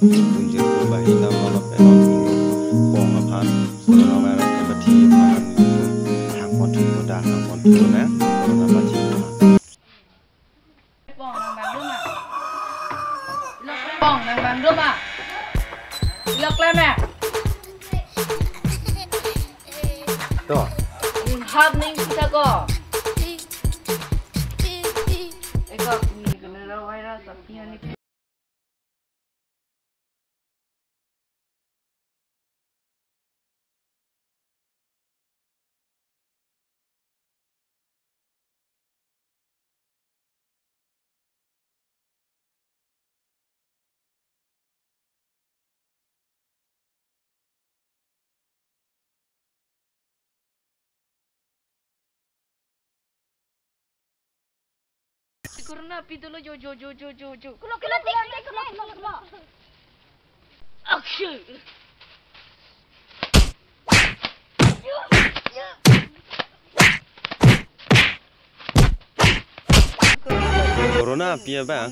tunjir ko bahina mala penon pong aphan corona virus ke bati paman hang kon tu da hang kon tu na corona bati bong nang bang dum à lắc lên nè to hap ning kita ko eko ni kena rawai rasa pian ni Corona pi dulu jo. Kulo. Action. corona pia ba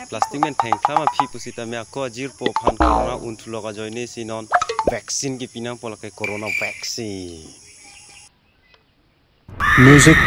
plastic men theng khama phi pusita me ko jir po phan corona untu loga joine sinon vaccine ki pinang polake corona vaccine music